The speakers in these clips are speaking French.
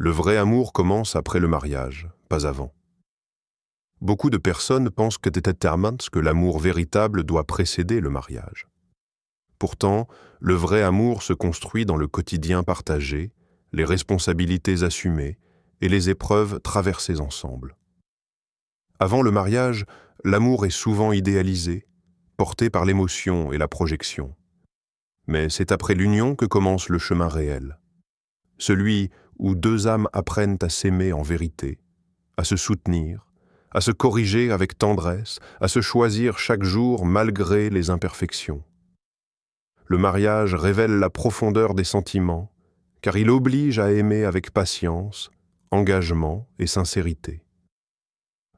Le vrai amour commence après le mariage, pas avant. Beaucoup de personnes pensent que l'amour véritable doit précéder le mariage. Pourtant, le vrai amour se construit dans le quotidien partagé, les responsabilités assumées et les épreuves traversées ensemble. Avant le mariage, l'amour est souvent idéalisé, porté par l'émotion et la projection. Mais c'est après l'union que commence le chemin réel. Celui où deux âmes apprennent à s'aimer en vérité, à se soutenir, à se corriger avec tendresse, à se choisir chaque jour malgré les imperfections. Le mariage révèle la profondeur des sentiments, car il oblige à aimer avec patience, engagement et sincérité.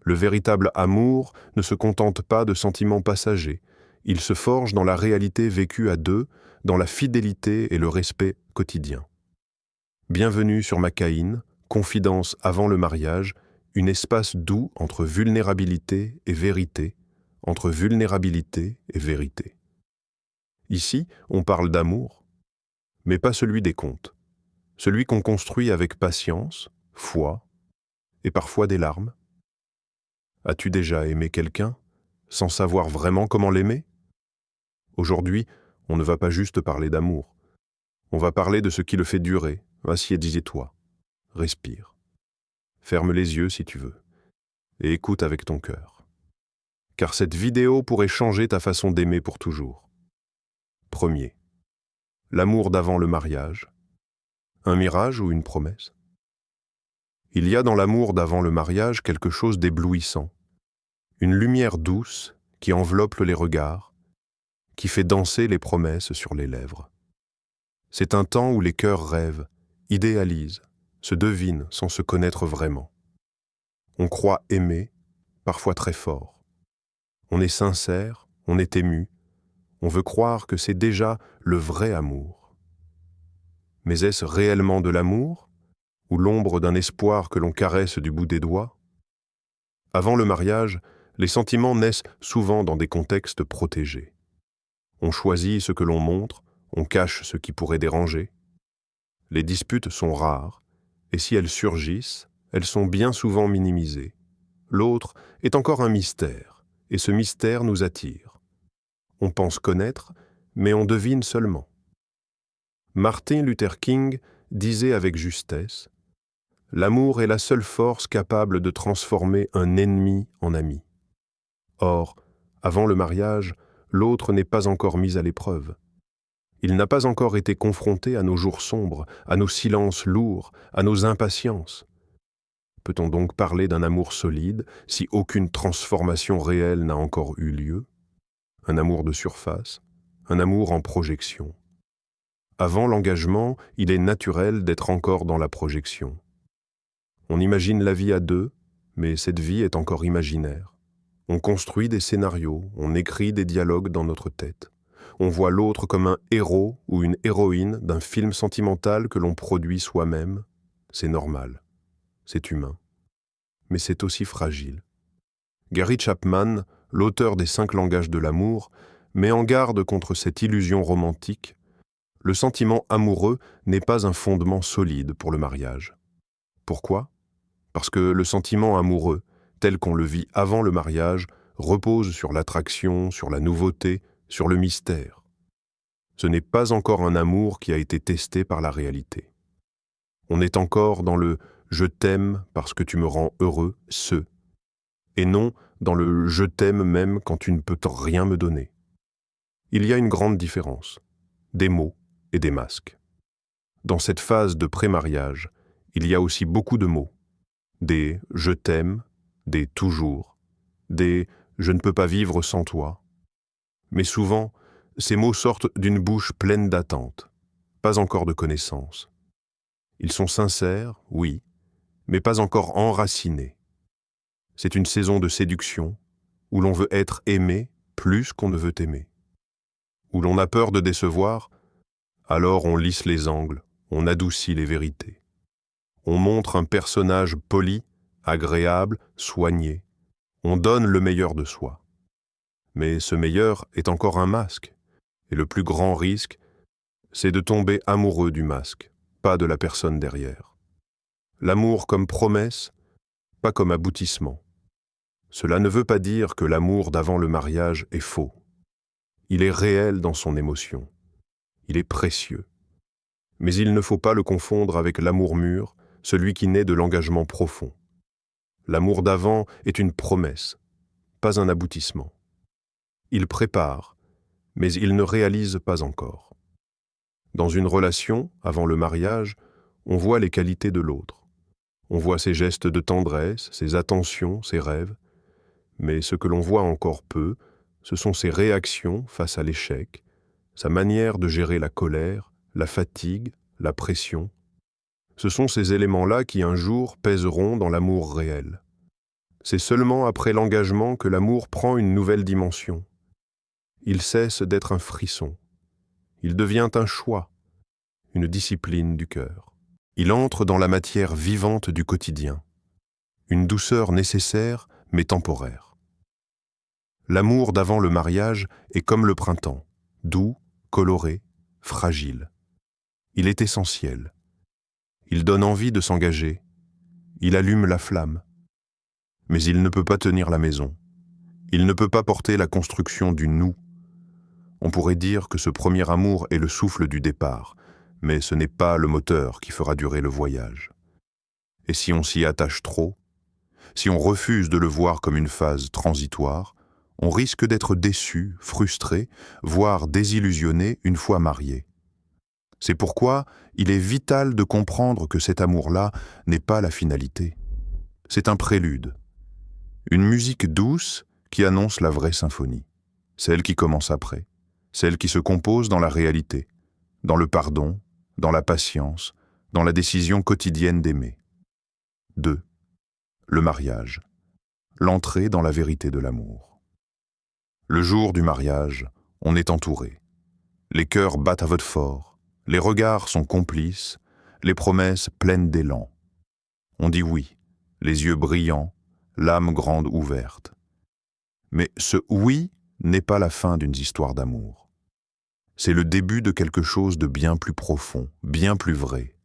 Le véritable amour ne se contente pas de sentiments passagers, il se forge dans la réalité vécue à deux, dans la fidélité et le respect quotidien. Bienvenue sur Macaïne, confidence avant le mariage, un espace doux entre vulnérabilité et vérité, entre vulnérabilité et vérité. Ici, on parle d'amour, mais pas celui des contes, celui qu'on construit avec patience, foi et parfois des larmes. As-tu déjà aimé quelqu'un, sans savoir vraiment comment l'aimer? Aujourd'hui, on ne va pas juste parler d'amour, on va parler de ce qui le fait durer. Assieds-toi, respire. Ferme les yeux si tu veux, et écoute avec ton cœur. Car cette vidéo pourrait changer ta façon d'aimer pour toujours. Premier, l'amour d'avant le mariage. Un mirage ou une promesse? Il y a dans l'amour d'avant le mariage quelque chose d'éblouissant. Une lumière douce qui enveloppe les regards, qui fait danser les promesses sur les lèvres. C'est un temps où les cœurs rêvent, idéalisent, se devinent sans se connaître vraiment. On croit aimer, parfois très fort. On est sincère, on est ému, on veut croire que c'est déjà le vrai amour. Mais est-ce réellement de l'amour, ou l'ombre d'un espoir que l'on caresse du bout des doigts? Avant le mariage, les sentiments naissent souvent dans des contextes protégés. On choisit ce que l'on montre, on cache ce qui pourrait déranger. Les disputes sont rares, et si elles surgissent, elles sont bien souvent minimisées. L'autre est encore un mystère, et ce mystère nous attire. On pense connaître, mais on devine seulement. Martin Luther King disait avec justesse « L'amour est la seule force capable de transformer un ennemi en ami. » Or, avant le mariage, l'autre n'est pas encore mis à l'épreuve. Il n'a pas encore été confronté à nos jours sombres, à nos silences lourds, à nos impatiences. Peut-on donc parler d'un amour solide si aucune transformation réelle n'a encore eu lieu? Un amour de surface, un amour en projection. Avant l'engagement, il est naturel d'être encore dans la projection. On imagine la vie à deux, mais cette vie est encore imaginaire. On construit des scénarios, on écrit des dialogues dans notre tête. On voit l'autre comme un héros ou une héroïne d'un film sentimental que l'on produit soi-même. C'est normal, c'est humain. Mais c'est aussi fragile. Gary Chapman, l'auteur des 5 langages de l'amour, met en garde contre cette illusion romantique. Le sentiment amoureux n'est pas un fondement solide pour le mariage. Pourquoi? Parce que le sentiment amoureux, tel qu'on le vit avant le mariage, repose sur l'attraction, sur la nouveauté, sur le mystère. Ce n'est pas encore un amour qui a été testé par la réalité. On est encore dans le « je t'aime parce que tu me rends heureux », et non dans le « je t'aime même quand tu ne peux rien me donner ». Il y a une grande différence, des mots et des masques. Dans cette phase de pré-mariage, il y a aussi beaucoup de mots, des « je t'aime », des « toujours », des « je ne peux pas vivre sans toi ». Mais souvent, ces mots sortent d'une bouche pleine d'attente, pas encore de connaissance. Ils sont sincères, oui, mais pas encore enracinés. C'est une saison de séduction, où l'on veut être aimé plus qu'on ne veut aimer. Où l'on a peur de décevoir, alors on lisse les angles, on adoucit les vérités. On montre un personnage poli, agréable, soigné. On donne le meilleur de soi. Mais ce meilleur est encore un masque, et le plus grand risque, c'est de tomber amoureux du masque, pas de la personne derrière. L'amour comme promesse, pas comme aboutissement. Cela ne veut pas dire que l'amour d'avant le mariage est faux. Il est réel dans son émotion. Il est précieux. Mais il ne faut pas le confondre avec l'amour mûr, celui qui naît de l'engagement profond. L'amour d'avant est une promesse, pas un aboutissement. Il prépare, mais il ne réalise pas encore. Dans une relation, avant le mariage, on voit les qualités de l'autre. On voit ses gestes de tendresse, ses attentions, ses rêves. Mais ce que l'on voit encore peu, ce sont ses réactions face à l'échec, sa manière de gérer la colère, la fatigue, la pression. Ce sont ces éléments-là qui un jour pèseront dans l'amour réel. C'est seulement après l'engagement que l'amour prend une nouvelle dimension. Il cesse d'être un frisson. Il devient un choix, une discipline du cœur. Il entre dans la matière vivante du quotidien, une douceur nécessaire mais temporaire. L'amour d'avant le mariage est comme le printemps, doux, coloré, fragile. Il est essentiel. Il donne envie de s'engager. Il allume la flamme. Mais il ne peut pas tenir la maison. Il ne peut pas porter la construction du nous. On pourrait dire que ce premier amour est le souffle du départ, mais ce n'est pas le moteur qui fera durer le voyage. Et si on s'y attache trop, si on refuse de le voir comme une phase transitoire, on risque d'être déçu, frustré, voire désillusionné une fois marié. C'est pourquoi il est vital de comprendre que cet amour-là n'est pas la finalité. C'est un prélude, une musique douce qui annonce la vraie symphonie, celle qui commence après, celle qui se compose dans la réalité, dans le pardon, dans la patience, dans la décision quotidienne d'aimer. 2. Le mariage, l'entrée dans la vérité de l'amour. Le jour du mariage, on est entouré. Les cœurs battent à votre fort, les regards sont complices, les promesses pleines d'élan. On dit oui, les yeux brillants, l'âme grande ouverte. Mais ce oui n'est pas la fin d'une histoire d'amour. C'est le début de quelque chose de bien plus profond, bien plus vrai.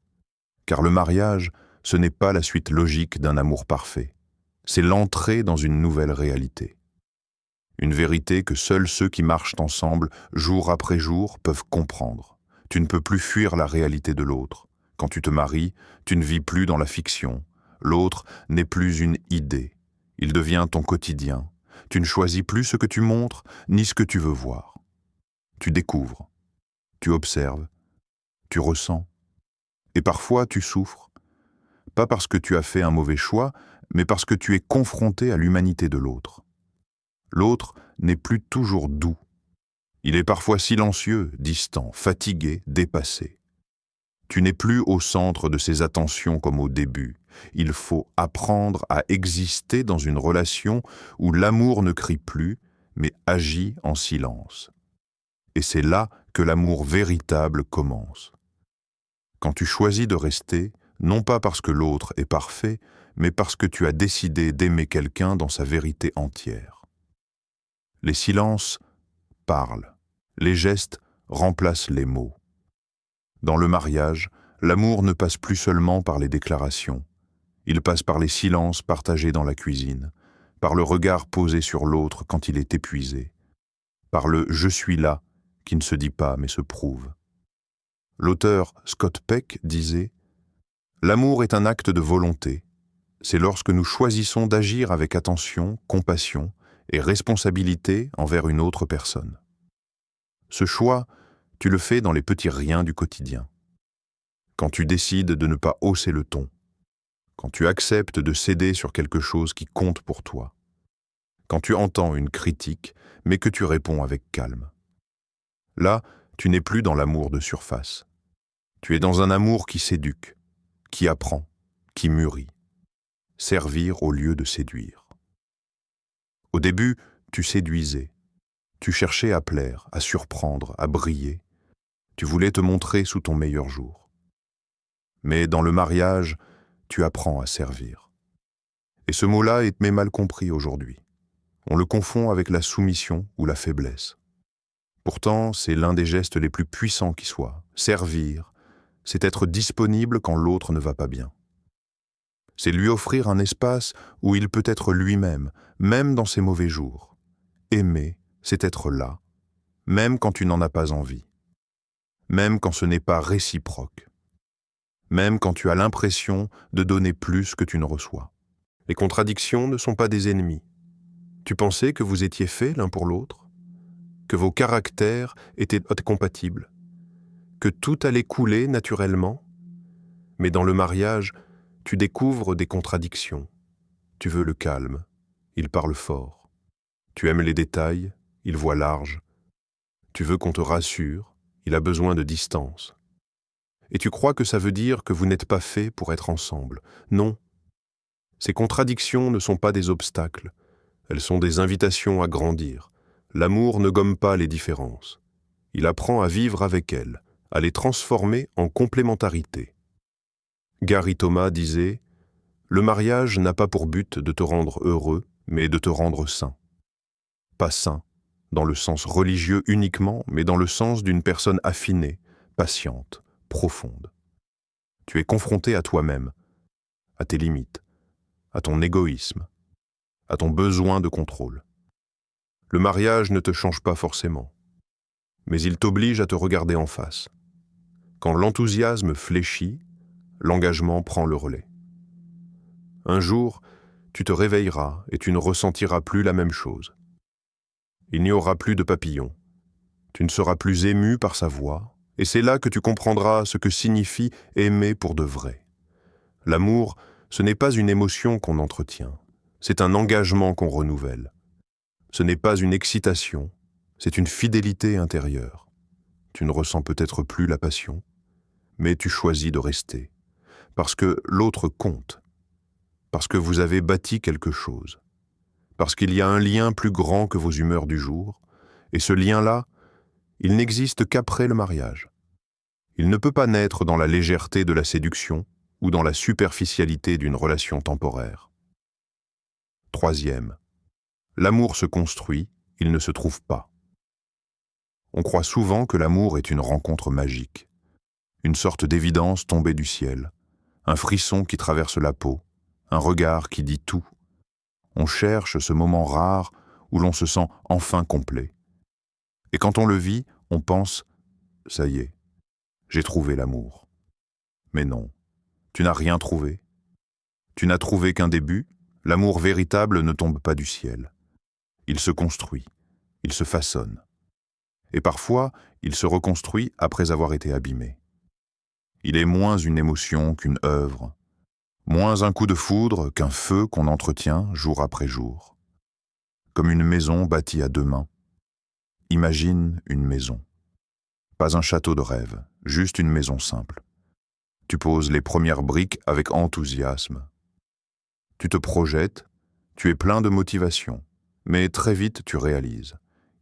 Car le mariage, ce n'est pas la suite logique d'un amour parfait. C'est l'entrée dans une nouvelle réalité. Une vérité que seuls ceux qui marchent ensemble, jour après jour, peuvent comprendre. Tu ne peux plus fuir la réalité de l'autre. Quand tu te maries, tu ne vis plus dans la fiction. L'autre n'est plus une idée. Il devient ton quotidien. Tu ne choisis plus ce que tu montres, ni ce que tu veux voir. Tu découvres, tu observes, tu ressens. Et parfois, tu souffres. Pas parce que tu as fait un mauvais choix, mais parce que tu es confronté à l'humanité de l'autre. L'autre n'est plus toujours doux. Il est parfois silencieux, distant, fatigué, dépassé. Tu n'es plus au centre de ses attentions comme au début. Il faut apprendre à exister dans une relation où l'amour ne crie plus, mais agit en silence. Et c'est là que l'amour véritable commence. Quand tu choisis de rester, non pas parce que l'autre est parfait, mais parce que tu as décidé d'aimer quelqu'un dans sa vérité entière. Les silences parlent, les gestes remplacent les mots. Dans le mariage, l'amour ne passe plus seulement par les déclarations. Il passe par les silences partagés dans la cuisine, par le regard posé sur l'autre quand il est épuisé, par le « je suis là » qui ne se dit pas mais se prouve. L'auteur Scott Peck disait « L'amour est un acte de volonté. C'est lorsque nous choisissons d'agir avec attention, compassion et responsabilité envers une autre personne. Ce choix, tu le fais dans les petits riens du quotidien. Quand tu décides de ne pas hausser le ton, quand tu acceptes de céder sur quelque chose qui compte pour toi, quand tu entends une critique, mais que tu réponds avec calme. Là, tu n'es plus dans l'amour de surface. Tu es dans un amour qui s'éduque, qui apprend, qui mûrit. Servir au lieu de séduire. Au début, tu séduisais. Tu cherchais à plaire, à surprendre, à briller. Tu voulais te montrer sous ton meilleur jour. Mais dans le mariage, tu apprends à servir. Et ce mot-là est mal compris aujourd'hui. On le confond avec la soumission ou la faiblesse. Pourtant, c'est l'un des gestes les plus puissants qui soit. Servir, c'est être disponible quand l'autre ne va pas bien. C'est lui offrir un espace où il peut être lui-même, même dans ses mauvais jours. Aimer, c'est être là, même quand tu n'en as pas envie, même quand ce n'est pas réciproque, même quand tu as l'impression de donner plus que tu ne reçois. Les contradictions ne sont pas des ennemis. Tu pensais que vous étiez faits l'un pour l'autre, que vos caractères étaient compatibles, que tout allait couler naturellement, mais dans le mariage, tu découvres des contradictions. Tu veux le calme, il parle fort. Tu aimes les détails, il voit large. Tu veux qu'on te rassure, il a besoin de distance. Et tu crois que ça veut dire que vous n'êtes pas faits pour être ensemble. Non. Ces contradictions ne sont pas des obstacles, elles sont des invitations à grandir. L'amour ne gomme pas les différences. Il apprend à vivre avec elles, à les transformer en complémentarité. Gary Thomas disait « Le mariage n'a pas pour but de te rendre heureux, mais de te rendre sain. » Pas sain, dans le sens religieux uniquement, mais dans le sens d'une personne affinée, patiente, profonde. Tu es confronté à toi-même, à tes limites, à ton égoïsme, à ton besoin de contrôle. Le mariage ne te change pas forcément, mais il t'oblige à te regarder en face. Quand l'enthousiasme fléchit, l'engagement prend le relais. Un jour, tu te réveilleras et tu ne ressentiras plus la même chose. Il n'y aura plus de papillons. Tu ne seras plus ému par sa voix, et c'est là que tu comprendras ce que signifie aimer pour de vrai. L'amour, ce n'est pas une émotion qu'on entretient, c'est un engagement qu'on renouvelle. Ce n'est pas une excitation, c'est une fidélité intérieure. Tu ne ressens peut-être plus la passion, mais tu choisis de rester, parce que l'autre compte, parce que vous avez bâti quelque chose, parce qu'il y a un lien plus grand que vos humeurs du jour, et ce lien-là, il n'existe qu'après le mariage. Il ne peut pas naître dans la légèreté de la séduction ou dans la superficialité d'une relation temporaire. Troisième, l'amour se construit, il ne se trouve pas. On croit souvent que l'amour est une rencontre magique, une sorte d'évidence tombée du ciel, un frisson qui traverse la peau, un regard qui dit tout. On cherche ce moment rare où l'on se sent enfin complet. Et quand on le vit, on pense « ça y est, j'ai trouvé l'amour ». Mais non, tu n'as rien trouvé. Tu n'as trouvé qu'un début, l'amour véritable ne tombe pas du ciel. Il se construit, il se façonne. Et parfois, il se reconstruit après avoir été abîmé. Il est moins une émotion qu'une œuvre, moins un coup de foudre qu'un feu qu'on entretient jour après jour. Comme une maison bâtie à deux mains. Imagine une maison. Pas un château de rêve, juste une maison simple. Tu poses les premières briques avec enthousiasme. Tu te projettes, tu es plein de motivation, mais très vite tu réalises.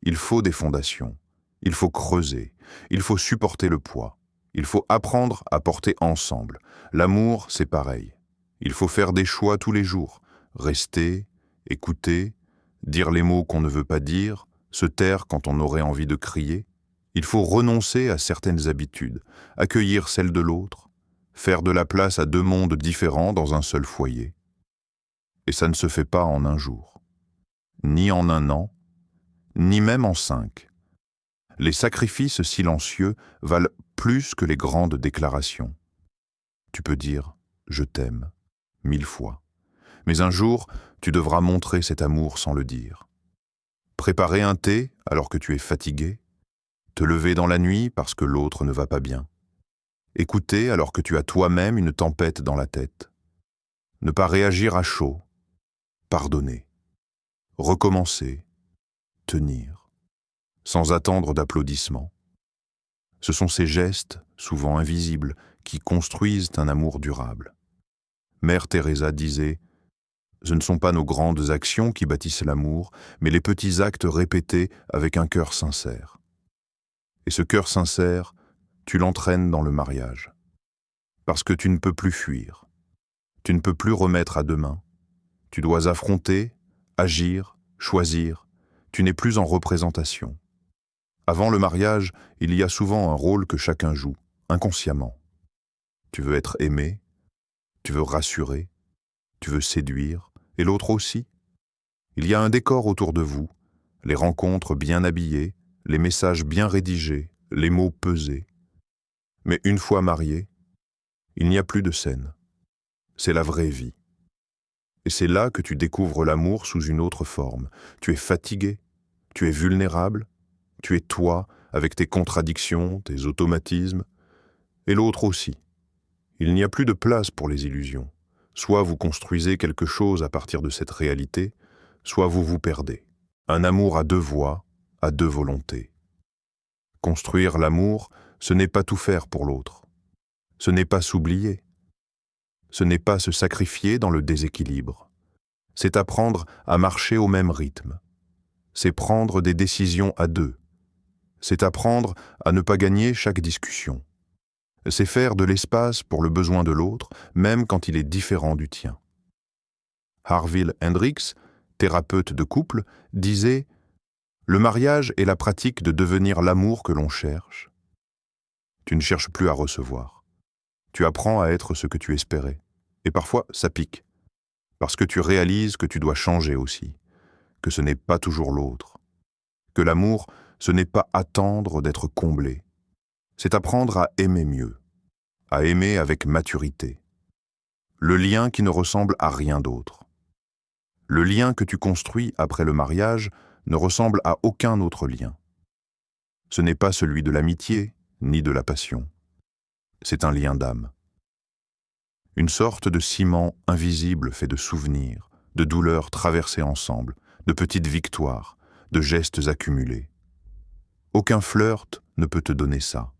Il faut des fondations, il faut creuser, il faut supporter le poids, il faut apprendre à porter ensemble. L'amour, c'est pareil. Il faut faire des choix tous les jours, rester, écouter, dire les mots qu'on ne veut pas dire, se taire quand on aurait envie de crier. Il faut renoncer à certaines habitudes, accueillir celles de l'autre, faire de la place à deux mondes différents dans un seul foyer. Et ça ne se fait pas en un jour, ni en un an, ni même en 5. Les sacrifices silencieux valent plus que les grandes déclarations. Tu peux dire « je t'aime » 1000 fois, mais un jour, tu devras montrer cet amour sans le dire. Préparer un thé alors que tu es fatigué, te lever dans la nuit parce que l'autre ne va pas bien, écouter alors que tu as toi-même une tempête dans la tête, ne pas réagir à chaud, pardonner, recommencer, tenir, sans attendre d'applaudissements. Ce sont ces gestes, souvent invisibles, qui construisent un amour durable. Mère Teresa disait « Ce ne sont pas nos grandes actions qui bâtissent l'amour, mais les petits actes répétés avec un cœur sincère. » Et ce cœur sincère, tu l'entraînes dans le mariage. Parce que tu ne peux plus fuir. Tu ne peux plus remettre à demain. Tu dois affronter, agir, choisir. Tu n'es plus en représentation. Avant le mariage, il y a souvent un rôle que chacun joue, inconsciemment. Tu veux être aimé, tu veux rassurer, tu veux séduire, et l'autre aussi. Il y a un décor autour de vous, les rencontres bien habillées, les messages bien rédigés, les mots pesés. Mais une fois marié, il n'y a plus de scène. C'est la vraie vie. Et c'est là que tu découvres l'amour sous une autre forme. Tu es fatigué, tu es vulnérable, tu es toi, avec tes contradictions, tes automatismes, et l'autre aussi. Il n'y a plus de place pour les illusions. Soit vous construisez quelque chose à partir de cette réalité, soit vous vous perdez. Un amour à deux voies, à deux volontés. Construire l'amour, ce n'est pas tout faire pour l'autre. Ce n'est pas s'oublier. Ce n'est pas se sacrifier dans le déséquilibre. C'est apprendre à marcher au même rythme. C'est prendre des décisions à deux. C'est apprendre à ne pas gagner chaque discussion. C'est faire de l'espace pour le besoin de l'autre, même quand il est différent du tien. Harville Hendrix, thérapeute de couple, disait « Le mariage est la pratique de devenir l'amour que l'on cherche. Tu ne cherches plus à recevoir. Tu apprends à être ce que tu espérais. Et parfois, ça pique. Parce que tu réalises que tu dois changer aussi, que ce n'est pas toujours l'autre. Que l'amour, ce n'est pas attendre d'être comblé. C'est apprendre à aimer mieux, à aimer avec maturité. Le lien qui ne ressemble à rien d'autre. Le lien que tu construis après le mariage ne ressemble à aucun autre lien. Ce n'est pas celui de l'amitié, ni de la passion. C'est un lien d'âme. Une sorte de ciment invisible fait de souvenirs, de douleurs traversées ensemble, de petites victoires, de gestes accumulés. Aucun flirt ne peut te donner ça.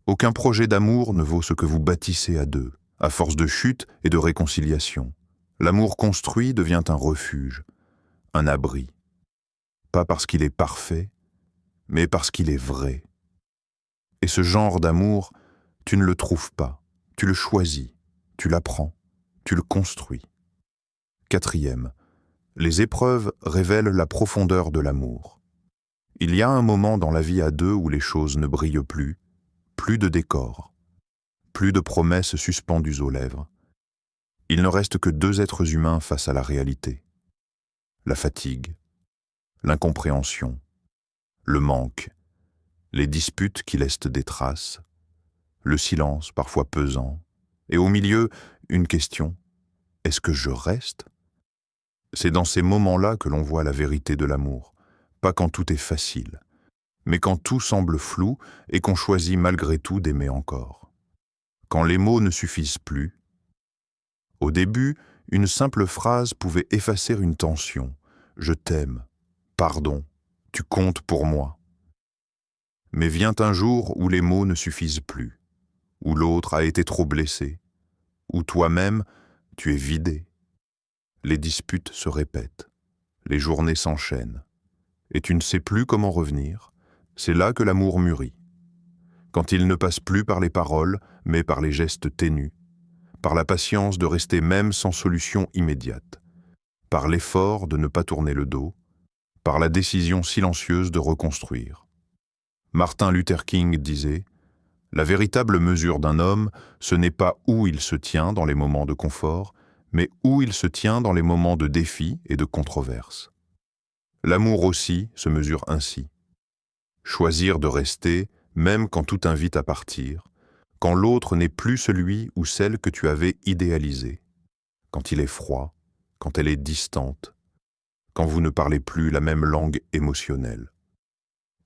Aucun projet d'amour ne vaut ce que vous bâtissez à deux, à force de chute et de réconciliation. L'amour construit devient un refuge, un abri. Pas parce qu'il est parfait, mais parce qu'il est vrai. Et ce genre d'amour, tu ne le trouves pas, tu le choisis, tu l'apprends, tu le construis. 4e, les épreuves révèlent la profondeur de l'amour. Il y a un moment dans la vie à deux où les choses ne brillent plus, plus de décor, plus de promesses suspendues aux lèvres. Il ne reste que deux êtres humains face à la réalité. La fatigue, l'incompréhension, le manque, les disputes qui laissent des traces, le silence parfois pesant, et au milieu, une question, est-ce que je reste ? C'est dans ces moments-là que l'on voit la vérité de l'amour, pas quand tout est facile, mais quand tout semble flou et qu'on choisit malgré tout d'aimer encore. Quand les mots ne suffisent plus. Au début, une simple phrase pouvait effacer une tension. Je t'aime, pardon, tu comptes pour moi. Mais vient un jour où les mots ne suffisent plus, où l'autre a été trop blessé, où toi-même, tu es vidé. Les disputes se répètent, les journées s'enchaînent, et tu ne sais plus comment revenir. C'est là que l'amour mûrit. Quand il ne passe plus par les paroles, mais par les gestes ténus, par la patience de rester même sans solution immédiate, par l'effort de ne pas tourner le dos, par la décision silencieuse de reconstruire. Martin Luther King disait « La véritable mesure d'un homme, ce n'est pas où il se tient dans les moments de confort, mais où il se tient dans les moments de défi et de controverse. » L'amour aussi se mesure ainsi. Choisir de rester, même quand tout invite à partir, quand l'autre n'est plus celui ou celle que tu avais idéalisé, quand il est froid, quand elle est distante, quand vous ne parlez plus la même langue émotionnelle,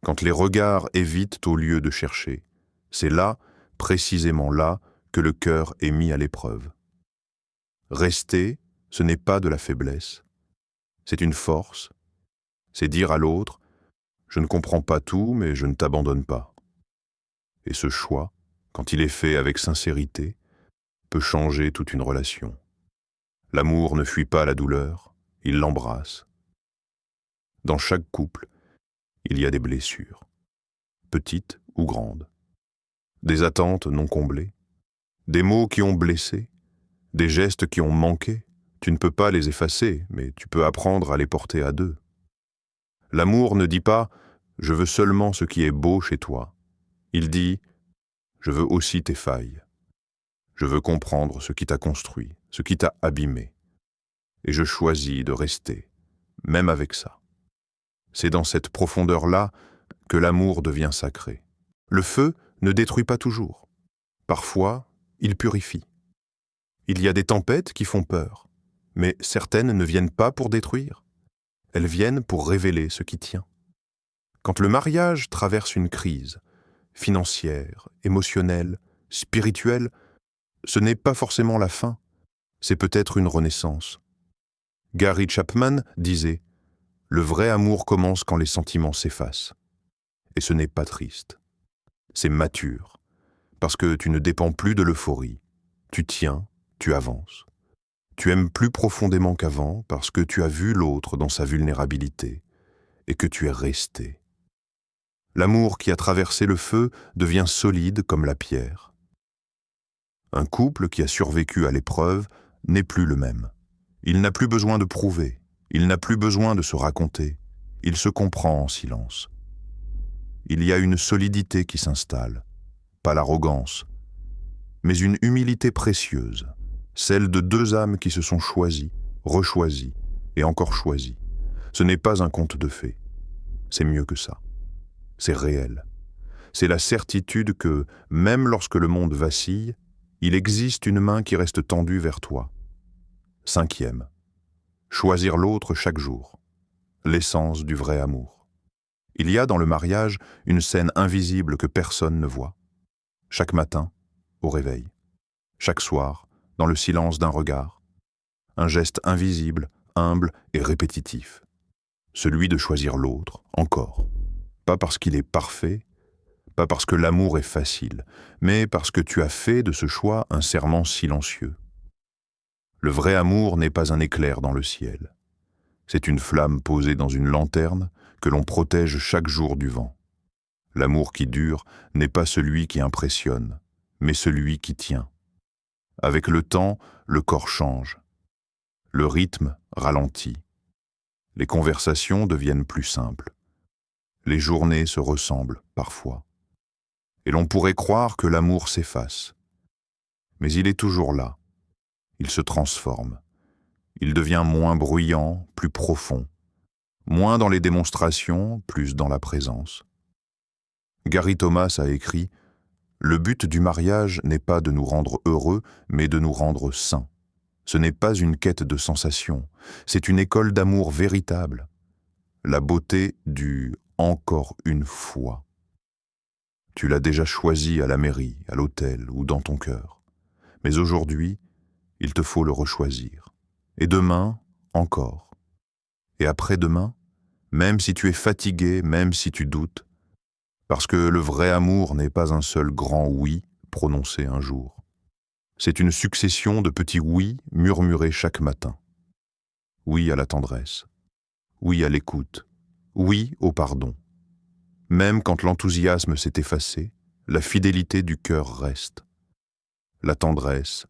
quand les regards évitent au lieu de chercher. C'est là, précisément là, que le cœur est mis à l'épreuve. Rester, ce n'est pas de la faiblesse, c'est une force, c'est dire à l'autre « Je ne comprends pas tout, mais je ne t'abandonne pas ». Et ce choix, quand il est fait avec sincérité, peut changer toute une relation. L'amour ne fuit pas la douleur, il l'embrasse. Dans chaque couple, il y a des blessures, petites ou grandes, des attentes non comblées, des mots qui ont blessé, des gestes qui ont manqué. Tu ne peux pas les effacer, mais tu peux apprendre à les porter à deux. L'amour ne dit pas « je veux seulement ce qui est beau chez toi ». Il dit « je veux aussi tes failles. Je veux comprendre ce qui t'a construit, ce qui t'a abîmé. et je choisis de rester, même avec ça. C'est dans cette profondeur-là que l'amour devient sacré. Le feu ne détruit pas toujours. Parfois, il purifie. Il y a des tempêtes qui font peur, mais certaines ne viennent pas pour détruire. Elles viennent pour révéler ce qui tient. Quand le mariage traverse une crise, financière, émotionnelle, spirituelle, ce n'est pas forcément la fin, c'est peut-être une renaissance. Gary Chapman disait « Le vrai amour commence quand les sentiments s'effacent. » Et ce n'est pas triste. C'est mature, parce que tu ne dépends plus de l'euphorie. Tu tiens, tu avances. Tu aimes plus profondément qu'avant parce que tu as vu l'autre dans sa vulnérabilité et que tu es resté. L'amour qui a traversé le feu devient solide comme la pierre. Un couple qui a survécu à l'épreuve n'est plus le même. Il n'a plus besoin de prouver, il n'a plus besoin de se raconter, il se comprend en silence. Il y a une solidité qui s'installe, pas l'arrogance, mais une humilité précieuse, celle de deux âmes qui se sont choisies, rechoisies et encore choisies. Ce n'est pas un conte de fées, c'est mieux que ça. C'est réel. C'est la certitude que, même lorsque le monde vacille, il existe une main qui reste tendue vers toi. 5e. Choisir l'autre chaque jour. L'essence du vrai amour. Il y a dans le mariage une scène invisible que personne ne voit. Chaque matin, au réveil. Chaque soir, dans le silence d'un regard. Un geste invisible, humble et répétitif. Celui de choisir l'autre, encore. Pas parce qu'il est parfait, pas parce que l'amour est facile, mais parce que tu as fait de ce choix un serment silencieux. Le vrai amour n'est pas un éclair dans le ciel. C'est une flamme posée dans une lanterne que l'on protège chaque jour du vent. L'amour qui dure n'est pas celui qui impressionne, mais celui qui tient. Avec le temps, le corps change. Le rythme ralentit. Les conversations deviennent plus simples. Les journées se ressemblent parfois. Et l'on pourrait croire que l'amour s'efface. Mais il est toujours là. Il se transforme. Il devient moins bruyant, plus profond. Moins dans les démonstrations, plus dans la présence. Gary Thomas a écrit « Le but du mariage n'est pas de nous rendre heureux, mais de nous rendre saints. Ce n'est pas une quête de sensation, c'est une école d'amour véritable. La beauté du « encore une fois ». Tu l'as déjà choisi à la mairie, à l'hôtel ou dans ton cœur. Mais aujourd'hui, il te faut le rechoisir. Et demain, encore. Et après-demain, même si tu es fatigué, même si tu doutes, parce que le vrai amour n'est pas un seul grand oui prononcé un jour. C'est une succession de petits oui murmurés chaque matin. Oui à la tendresse. Oui à l'écoute. Oui au pardon. Même quand l'enthousiasme s'est effacé, la fidélité du cœur reste. La tendresse,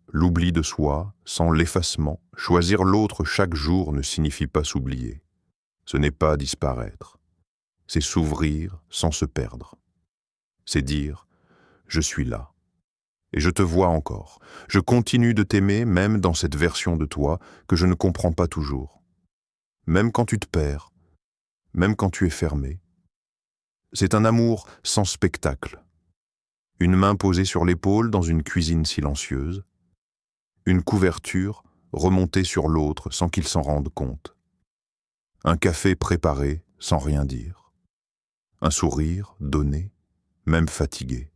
l'oubli de soi, sans l'effacement, choisir l'autre chaque jour ne signifie pas s'oublier. Ce n'est pas disparaître. C'est s'ouvrir sans se perdre. C'est dire « je suis là ». Et je te vois encore. Je continue de t'aimer même dans cette version de toi que je ne comprends pas toujours. Même quand tu te perds, même quand tu es fermé. C'est un amour sans spectacle. Une main posée sur l'épaule dans une cuisine silencieuse. Une couverture remontée sur l'autre sans qu'il s'en rende compte. Un café préparé sans rien dire. Un sourire donné, même fatigué.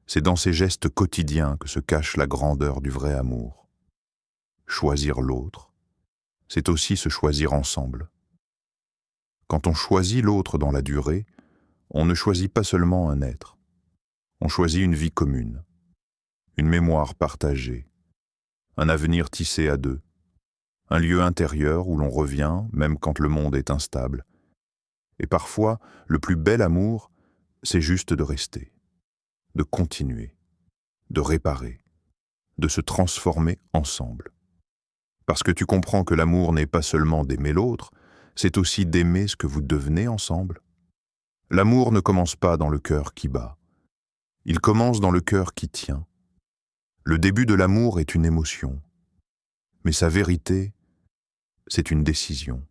C'est dans ces gestes quotidiens que se cache la grandeur du vrai amour. Choisir l'autre, c'est aussi se choisir ensemble. Quand on choisit l'autre dans la durée, on ne choisit pas seulement un être. On choisit une vie commune, une mémoire partagée, un avenir tissé à deux, un lieu intérieur où l'on revient même quand le monde est instable. Et parfois, le plus bel amour, c'est juste de rester, de continuer, de réparer, de se transformer ensemble. Parce que tu comprends que l'amour n'est pas seulement d'aimer l'autre, c'est aussi d'aimer ce que vous devenez ensemble. L'amour ne commence pas dans le cœur qui bat. Il commence dans le cœur qui tient. Le début de l'amour est une émotion. Mais sa vérité, c'est une décision.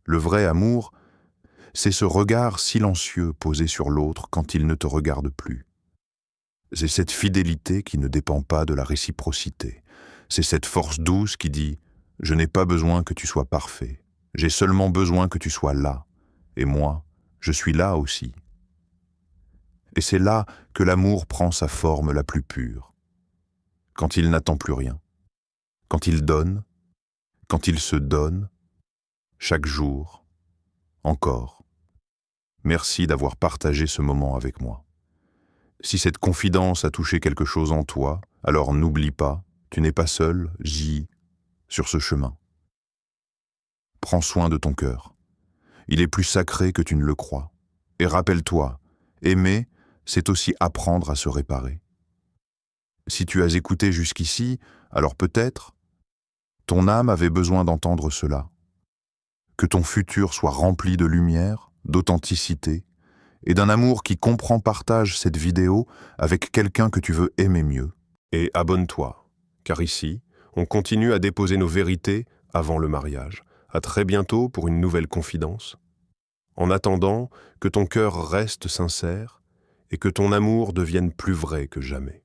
Le vrai amour, c'est ce regard silencieux posé sur l'autre quand il ne te regarde plus. C'est cette fidélité qui ne dépend pas de la réciprocité. C'est cette force douce qui dit « Je n'ai pas besoin que tu sois parfait. J'ai seulement besoin que tu sois là. Et moi, je suis là aussi. » Et c'est là que l'amour prend sa forme la plus pure. Quand il n'attend plus rien. Quand il donne. Quand il se donne. Chaque jour. Encore. Merci d'avoir partagé ce moment avec moi. Si cette confidence a touché quelque chose en toi, alors n'oublie pas, tu n'es pas seul, sur ce chemin. Prends soin de ton cœur. Il est plus sacré que tu ne le crois. Et rappelle-toi, aimer, c'est aussi apprendre à se réparer. Si tu as écouté jusqu'ici, alors peut-être, ton âme avait besoin d'entendre cela. Que ton futur soit rempli de lumière, d'authenticité, et d'un amour qui comprend partage cette vidéo avec quelqu'un que tu veux aimer mieux. Et abonne-toi, car ici, on continue à déposer nos vérités avant le mariage. À très bientôt pour une nouvelle confidence. En attendant, que ton cœur reste sincère et que ton amour devienne plus vrai que jamais.